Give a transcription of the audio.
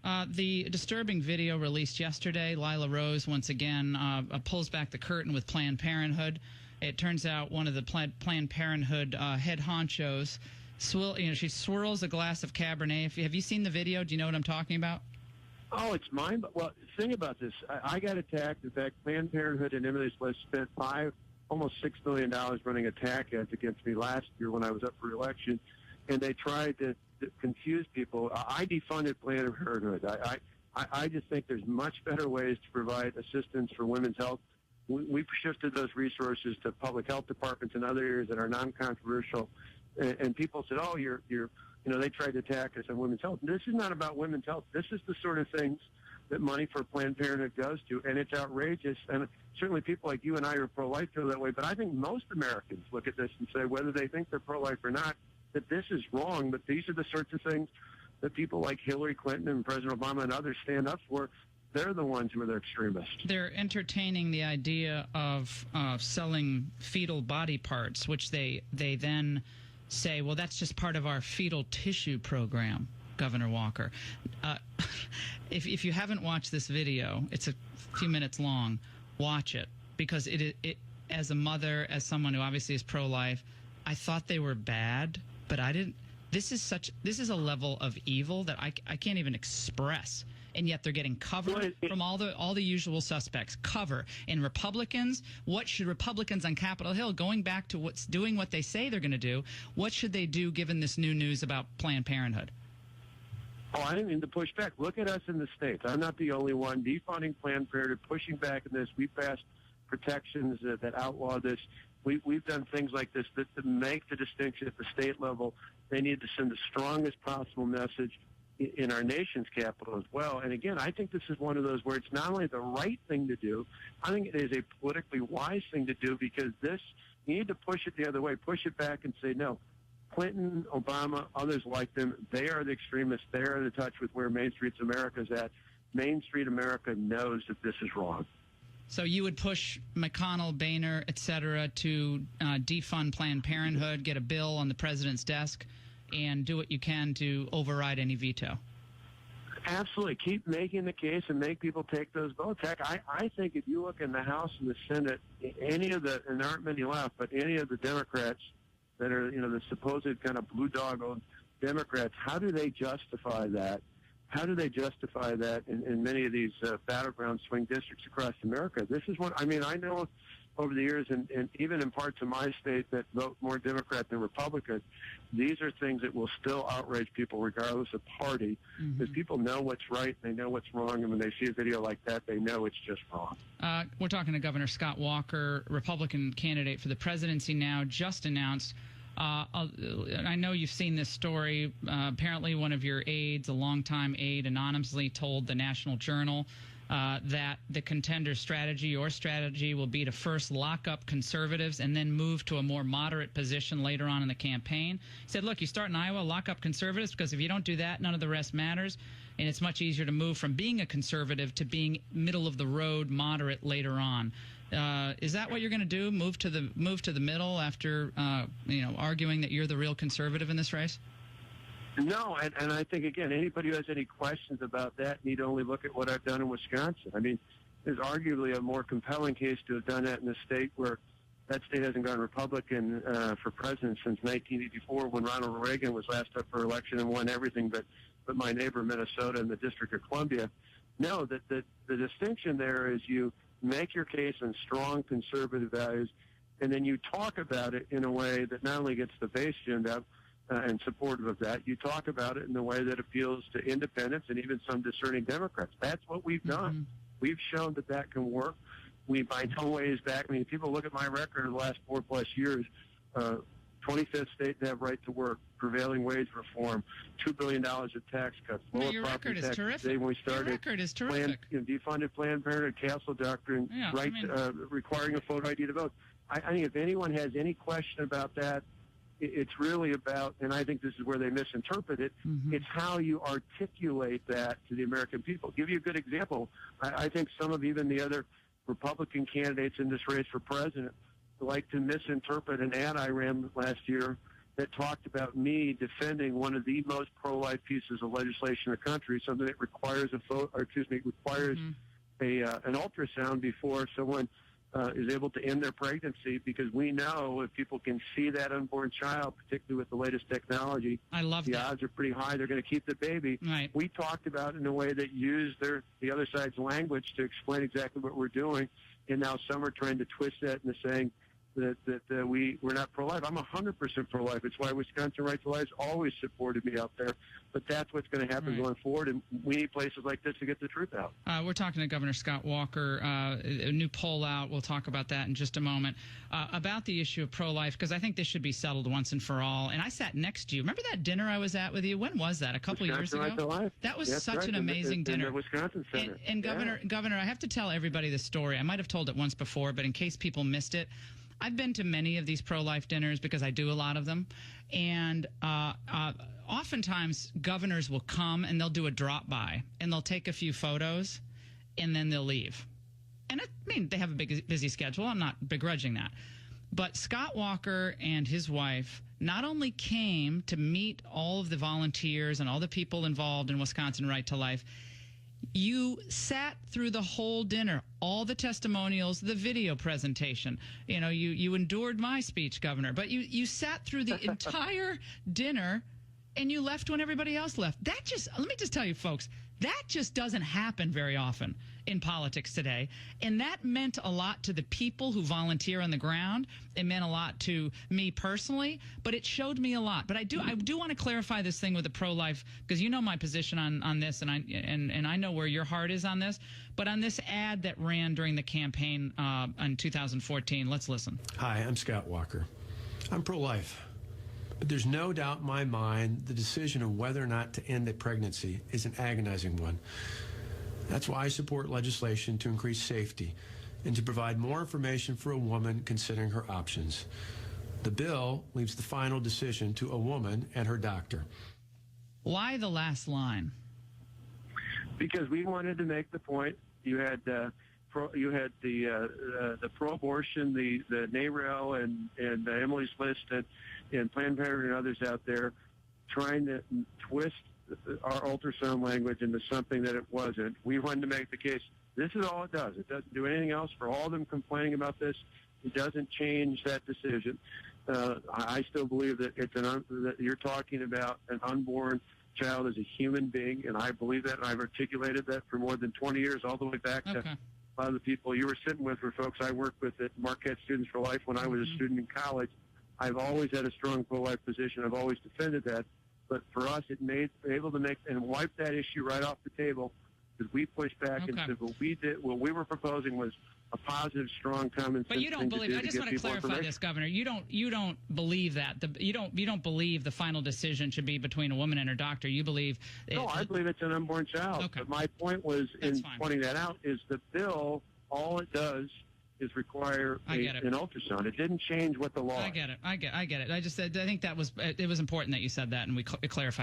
The disturbing video released yesterday, Lila Rose once again pulls back the curtain with Planned Parenthood. It turns out one of the Planned Parenthood head honchos, she swirls a glass of Cabernet. Have you seen the video? Do you know what I'm talking about? Oh, it's mine. Well, think about this. I got attacked. In fact, Planned Parenthood and Emily's List spent almost $6 million running attack ads against me last year when I was up for election, and they tried to confuse people. I defunded Planned Parenthood. I just think there's much better ways to provide assistance for women's health. We shifted those resources to public health departments and other areas that are non-controversial. And people said, "Oh, they tried to attack us on women's health." This is not about women's health. This is the sort of things that money for Planned Parenthood goes to, and it's outrageous. And certainly people like you and I are pro-life feel that way, but I think most Americans look at this and say, whether they think they're pro-life or not, that this is wrong. But these are the sorts of things that people like Hillary Clinton and President Obama and others stand up for. They're the ones who are the extremists. They're entertaining the idea of selling fetal body parts, which they then say, well, that's just part of our fetal tissue program, Governor Walker. If you haven't watched this video, it's a few minutes long, watch it, because it as a mother, as someone who obviously is pro-life, I thought they were bad, but I didn't. This is a level of evil that I can't even express. And yet they're getting cover from all the usual suspects. Cover. And Republicans, what should Republicans on Capitol Hill, going back to doing what they say they're going to do, what should they do given this new news about Planned Parenthood? Oh, I didn't mean to push back. Look at us in the States. I'm not the only one. Defunding Planned Parenthood, pushing back in this. We passed protections that outlaw this. We've done things like this that make the distinction at the state level. They need to send the strongest possible message in our nation's capital as well. And again, I think this is one of those where it's not only the right thing to do, I think it is a politically wise thing to do, because you need to push it the other way, push it back and say, no, Clinton, Obama, others like them, they are the extremists. They are in touch with where Main Street America's at. Main Street America knows that this is wrong. So you would push McConnell, Boehner, et cetera, to defund Planned Parenthood, get a bill on the president's desk, and do what you can to override any veto. Absolutely. Keep making the case and make people take those votes. Heck, I think if you look in the House and the Senate, and there aren't many left, but any of the Democrats that are, the supposed kind of blue dog Democrats, how do they justify that? How do they justify that in many of these battleground swing districts across America? This is what, I know over the years, and even in parts of my state that vote more Democrat than Republican, these are things that will still outrage people regardless of party, because people know what's right, they know what's wrong, and when they see a video like that, they know it's just wrong. We're talking to Governor Scott Walker, Republican candidate for the presidency now, just announced. I know you've seen this story. Apparently one of your aides, a longtime aide, anonymously told the National Journal that the contender strategy, your strategy, will be to first lock up conservatives and then move to a more moderate position later on in the campaign. He said, look, you start in Iowa, lock up conservatives, because if you don't do that, none of the rest matters. And it's much easier to move from being a conservative to being middle of the road, moderate later on. Is that what you're going to do? Move to the middle after arguing that you're the real conservative in this race? No, and I think, again, anybody who has any questions about that need only look at what I've done in Wisconsin. There's arguably a more compelling case to have done that in a state where that state hasn't gone Republican for president since 1984, when Ronald Reagan was last up for election and won everything but my neighbor Minnesota and the District of Columbia. No, that the distinction there is you make your case on strong conservative values, and then you talk about it in a way that not only gets the base ginned up, and supportive of that, you talk about it in a way that appeals to independents and even some discerning Democrats. That's what we've done. We've shown that can work. We, by no ways back. If people look at my record of the last 4+ years, 25th state to have right to work, prevailing wage reform, $2 billion of tax cuts, lower property tax. When we started, your record is terrific. Defunded Planned Parenthood, Castle Doctrine, requiring a photo ID to vote. I think if anyone has any question about that, it's really about, and I think this is where they misinterpret it, it's how you articulate that to the American people. I'll give you a good example. I think some of even the other Republican candidates in this race for president like to misinterpret an ad I ran last year that talked about me defending one of the most pro-life pieces of legislation in the country, something that requires an ultrasound before someone is able to end their pregnancy, because we know if people can see that unborn child, particularly with the latest technology, the odds are pretty high they're going to keep the baby. Right. We talked about it in a way that used the other side's language to explain exactly what we're doing, and now some are trying to twist that into saying that we're not pro-life. I'm 100% pro-life. It's why Wisconsin Right to Life always supported me out there. But that's what's going to happen going forward, and we need places like this to get the truth out. We're talking to Governor Scott Walker. A new poll out. We'll talk about that in just a moment. About the issue of pro-life, because I think this should be settled once and for all. And I sat next to you. Remember that dinner I was at with you? When was that? A couple of years ago? Right to Life. That was such an amazing dinner. In the Wisconsin Center. And Governor, I have to tell everybody this story. I might have told it once before, but in case people missed it, I've been to many of these pro-life dinners because I do a lot of them, and oftentimes governors will come and they'll do a drop-by, and they'll take a few photos, and then they'll leave. And I mean, they have a busy schedule. I'm not begrudging that. But Scott Walker and his wife not only came to meet all of the volunteers and all the people involved in Wisconsin Right to Life, you sat through the whole dinner, all the testimonials, the video presentation. You know, you endured my speech, Governor, but you sat through the entire dinner, and you left when everybody else left. Let me just tell you, folks, that just doesn't happen very often in politics today. And that meant a lot to the people who volunteer on the ground. It meant a lot to me personally, but it showed me a lot. But I do want to clarify this thing with the pro-life, because you know my position on this, and I know where your heart is on this. But on this ad that ran during the campaign in 2014, let's listen. Hi, I'm Scott Walker. I'm pro-life. But there's no doubt in my mind the decision of whether or not to end a pregnancy is an agonizing one. That's why I support legislation to increase safety and to provide more information for a woman considering her options. The bill leaves the final decision to a woman and her doctor. Why the last line? Because we wanted to make the point. You had the pro-abortion, the NARAL and Emily's List and Planned Parenthood and others out there trying to twist our ultrasound language into something that it wasn't. We wanted to make the case, this is all it does. It doesn't do anything else. For all of them complaining about this, it doesn't change that decision. I still believe that that you're talking about an unborn child as a human being, and I believe that, and I've articulated that for more than 20 years, all the way back to a lot of the people you were sitting with were folks I worked with at Marquette Students for Life when I was a student in college. I've always had a strong pro-life position. I've always defended that. But for us, able to make and wipe that issue right off the table, because we pushed back and said what we were proposing was a positive, strong, common sense. But you don't believe. I just want to clarify this, Governor. You don't believe that. You don't believe the final decision should be between a woman and her doctor. You believe. No, I believe it's an unborn child. Okay. But my point was in pointing that out is the bill. All it does is require an ultrasound. It didn't change what the law. I get it. I get it. I think it was important that you said that, and we clarified.